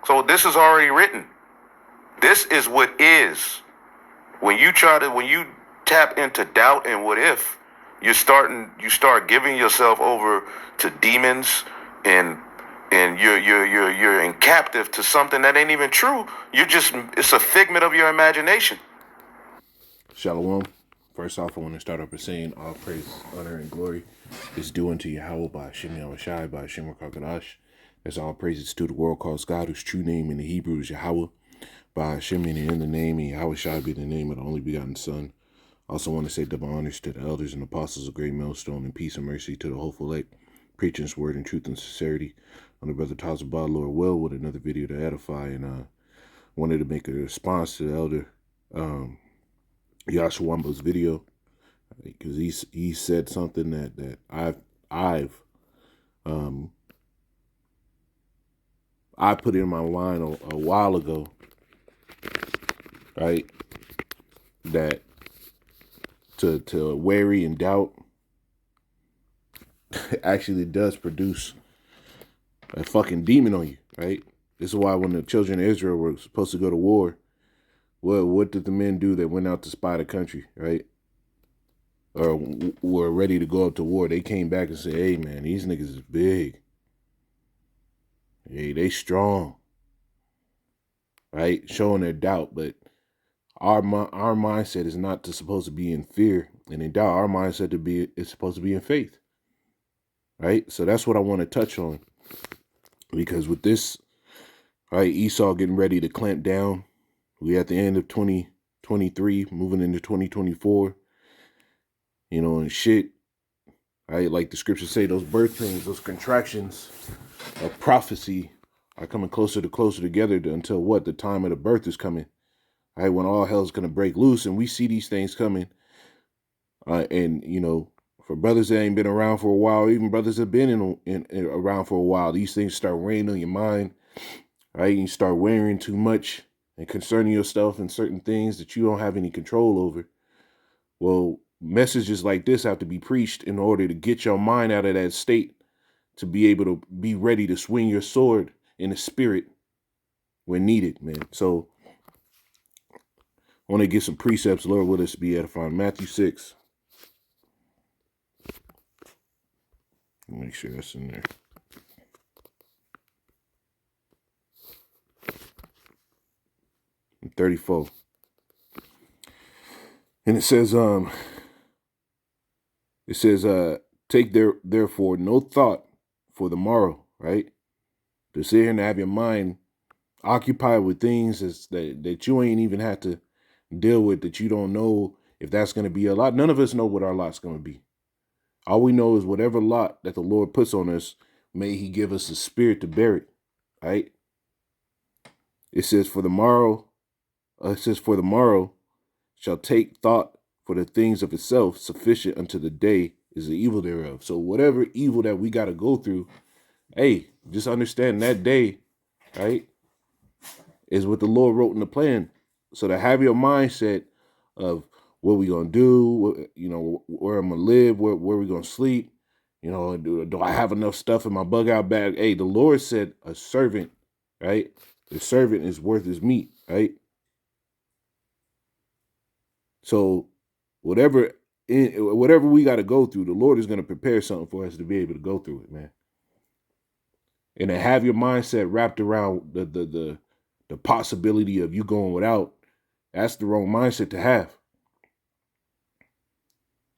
So this is already written. This is what is. When you tap into doubt and what if, you start giving yourself over to demons and you're in captive to something that ain't even true. It's a figment of your imagination. Shalom. First off, I want to start off by saying all praise, honor, and glory is due unto Yahweh by Hashem Yahushai by Hashem Rakakadash. As all praises to the world calls God, whose true name in the Hebrew is Yahweh. By Hashem meaning in the name, and Yahushai be the name of the only begotten Son. I also want to say double honors to the elders and apostles of Great Millstone, and peace and mercy to the hopeful lake, preaching his word in truth and sincerity. On the brother Tazabah, Lord will, with another video to edify, and wanted to make a response to the elder Yashawamba's video, because he said something that I put in my line a while ago, right? That to worry and doubt actually does produce a fucking demon on you, right? This is why when the children of Israel were supposed to go to war, what did the men do that went out to spy the country, right? Or were ready to go up to war? They came back and said, hey, man, these niggas is big. Hey, they strong, right? Showing their doubt. But our mindset is not supposed to be in fear and in doubt. Our mindset is supposed to be in faith, right? So that's what I want to touch on. Because with this, right, Esau getting ready to clamp down. We at the end of 2023, moving into 2024, and shit, right? Like the scriptures say, those birth pains, those contractions of prophecy are coming closer together until what? The time of the birth is coming, right? When all hell's going to break loose, and we see these things coming. And, for brothers that ain't been around for a while, even brothers that have been around for a while, these things start weighing on your mind, right? You start worrying too much and concerning yourself in certain things that you don't have any control over. Well, messages like this have to be preached in order to get your mind out of that state, to be able to be ready to swing your sword in the spirit when needed, man. So I want to get some precepts, Lord, will this be edifying. Matthew 6. Make sure that's in there. And 34. And it says, take therefore no thought for the morrow, right? To sit here and have your mind occupied with things that you ain't even have to deal with, that you don't know if that's going to be a lot. None of us know what our lot's going to be. All we know is whatever lot that the Lord puts on us, may he give us the spirit to bear it, right? It says, for the morrow shall take thought for the things of itself, sufficient unto the day is the evil thereof. So whatever evil that we got to go through, hey, just understand that day, right, is what the Lord wrote in the plan. So to have your mindset of what we gonna do, where I'm gonna live, where we gonna sleep, do I have enough stuff in my bug out bag? Hey, the Lord said a servant, right? The servant is worth his meat, right? So whatever we got to go through, the Lord is going to prepare something for us to be able to go through it, man. And to have your mindset wrapped around the possibility of you going without, that's the wrong mindset to have.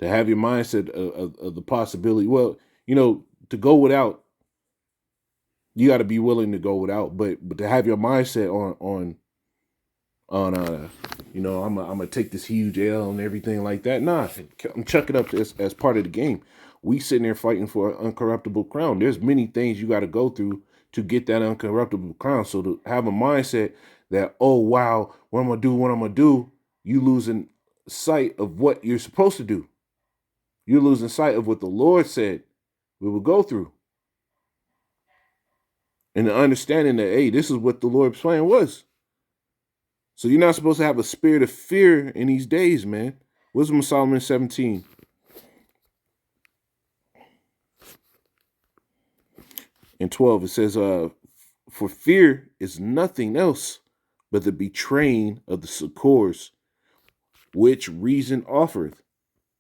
To have your mindset of the possibility, well, to go without, you got to be willing to go without, but to have your mindset on I'm gonna take this huge L and everything like that. Nah, I'm chucking up as part of the game. We sitting there fighting for an uncorruptible crown. There's many things you got to go through to get that uncorruptible crown. So to have a mindset that, oh wow, what I'm gonna do, you losing sight of what you're supposed to do. You're losing sight of what the Lord said we will go through. And the understanding that, hey, this is what the Lord's plan was. So you're not supposed to have a spirit of fear in these days, man. Wisdom of Solomon 17. And 12, it says, For fear is nothing else but the betraying of the succors which reason offereth.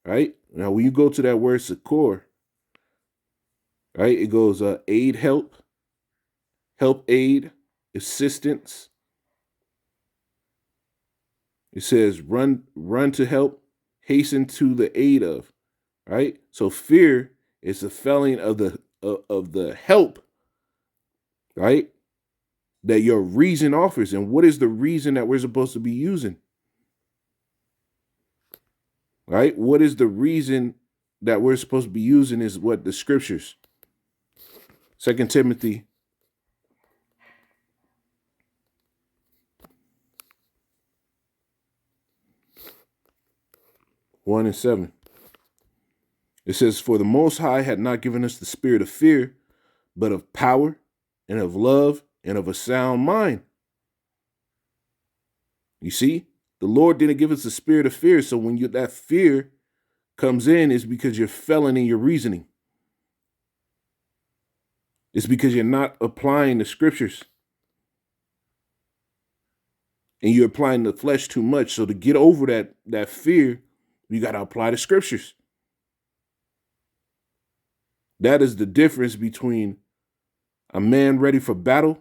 Right? Now, when you go to that word succor, right, it goes aid, help, aid, assistance. It says run to help, hasten to the aid of. Right? So fear is the failing of the help, right, that your reason offers. And what is the reason that we're supposed to be using? Right? What is the reason that we're supposed to be using is what the scriptures. 2 Timothy 1:7. It says, for the Most High had not given us the spirit of fear, but of power and of love and of a sound mind. You see, the Lord didn't give us the spirit of fear. So when that fear comes in, it's because you're failing in your reasoning. It's because you're not applying the scriptures. And you're applying the flesh too much. So to get over that fear, you got to apply the scriptures. That is the difference between a man ready for battle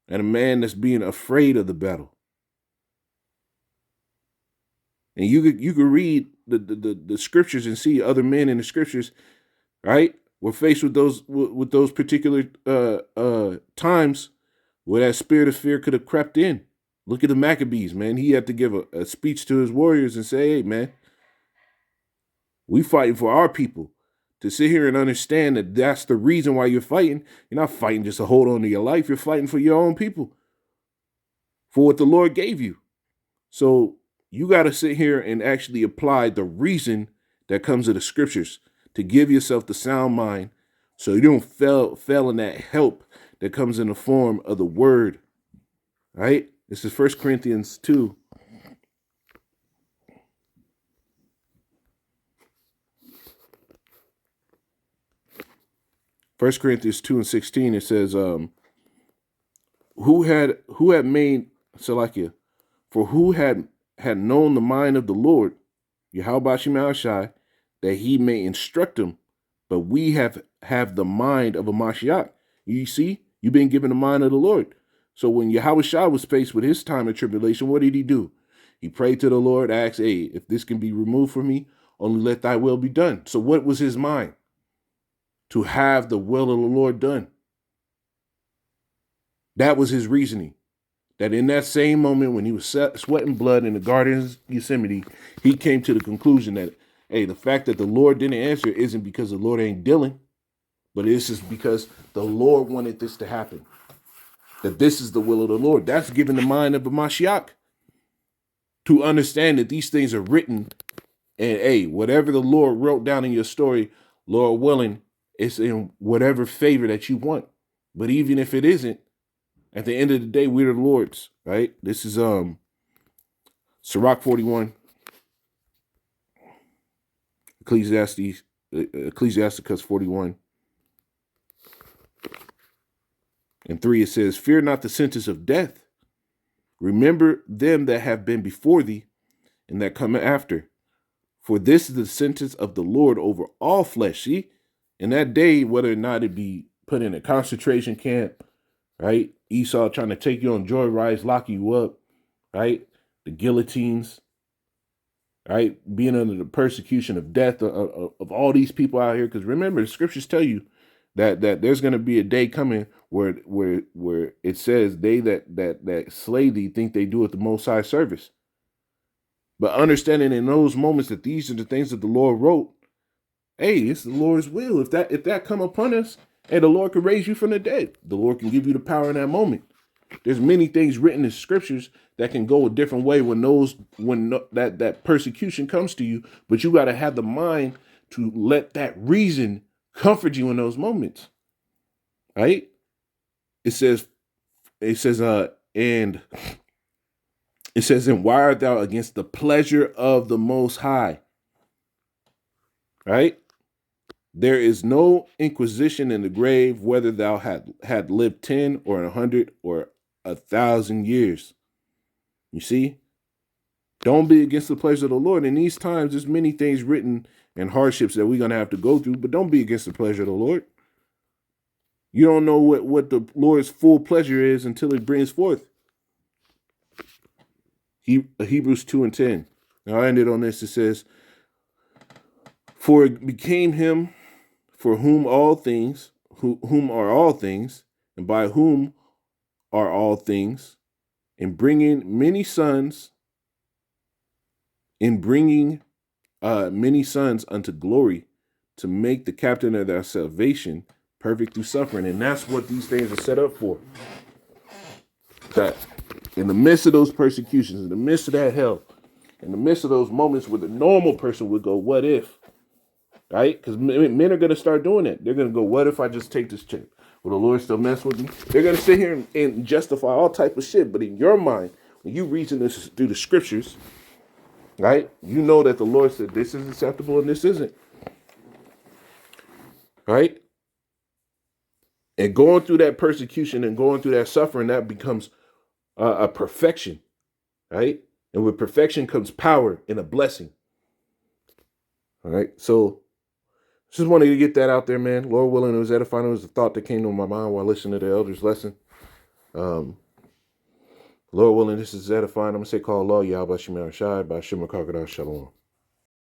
and a man that's being afraid of the battle. And you could read the scriptures and see other men in the scriptures, right, were faced with those particular times where that spirit of fear could have crept in. Look at the Maccabees, man. He had to give a speech to his warriors and say, hey, man, we fighting for our people. To sit here and understand that that's the reason why you're fighting. You're not fighting just to hold on to your life. You're fighting for your own people, for what the Lord gave you. So you got to sit here and actually apply the reason that comes to the scriptures to give yourself the sound mind so you don't fail in that help that comes in the form of the word. Right? This is 1 Corinthians 2. First Corinthians 2:16, it says, who had made Salakia, for who had known the mind of the Lord, Yahweh Shai, that he may instruct him, but we have the mind of a Mashiach. You see, you've been given the mind of the Lord. So when Yahweh Shai was faced with his time of tribulation, what did he do? He prayed to the Lord, asked, hey, if this can be removed from me, only let thy will be done. So what was his mind? To have the will of the Lord done. That was his reasoning. That in that same moment when he was sweating blood in the Garden of Gethsemane, he came to the conclusion that, hey, the fact that the Lord didn't answer isn't because the Lord ain't dealing, but it's just because the Lord wanted this to happen. That this is the will of the Lord. That's giving the mind of a Mashiach to understand that these things are written, and hey, whatever the Lord wrote down in your story, Lord willing, it's in whatever favor that you want. But even if it isn't, at the end of the day, we're the Lord's, right? This is Sirach 41, Ecclesiasticus 41. And 3, it says, fear not the sentence of death. Remember them that have been before thee and that come after. For this is the sentence of the Lord over all flesh. See, in that day, whether or not it be put in a concentration camp, right? Esau trying to take you on joyrides, lock you up, right? The guillotines, right? Being under the persecution of death of all these people out here. Because remember, the scriptures tell you that there's going to be a day coming where it says they that slay thee think they do it the Most High service. But understanding in those moments that these are the things that the Lord wrote, hey, it's the Lord's will. If that come upon us, hey, the Lord can raise you from the dead. The Lord can give you the power in that moment. There's many things written in scriptures that can go a different way when that persecution comes to you, but you got to have the mind to let that reason comfort you in those moments. Right? It says, and why art thou against the pleasure of the Most High? Right? There is no inquisition in the grave, whether thou had lived 10 or 100 or 1,000 years. You see? Don't be against the pleasure of the Lord. In these times, there's many things written and hardships that we're going to have to go through, but don't be against the pleasure of the Lord. You don't know what the Lord's full pleasure is until it brings forth. Hebrews 2 and 10. Now I ended on this. It says, for it became him for whom all things, whom are all things, and by whom are all things, in bringing many sons unto glory, to make the captain of their salvation perfect through suffering. And that's what these things are set up for. That in the midst of those persecutions, in the midst of that hell, in the midst of those moments where the normal person would go, what if? Right? Because men are going to start doing it. They're going to go, what if I just take this chip? Will the Lord still mess with me? They're going to sit here and justify all type of shit. But in your mind, when you reason this through the scriptures, right, you know that the Lord said this is acceptable and this isn't. Right? And going through that persecution and going through that suffering, that becomes a perfection. Right? And with perfection comes power and a blessing. All right? So just wanted to get that out there, man. Lord willing, it was edifying. It was a thought that came to my mind while listening to the elders' lesson. Lord willing, this is edifying. I'm going to say, call Allah, Yahweh Shemar Shai, by Shemar Kakadar Shalom.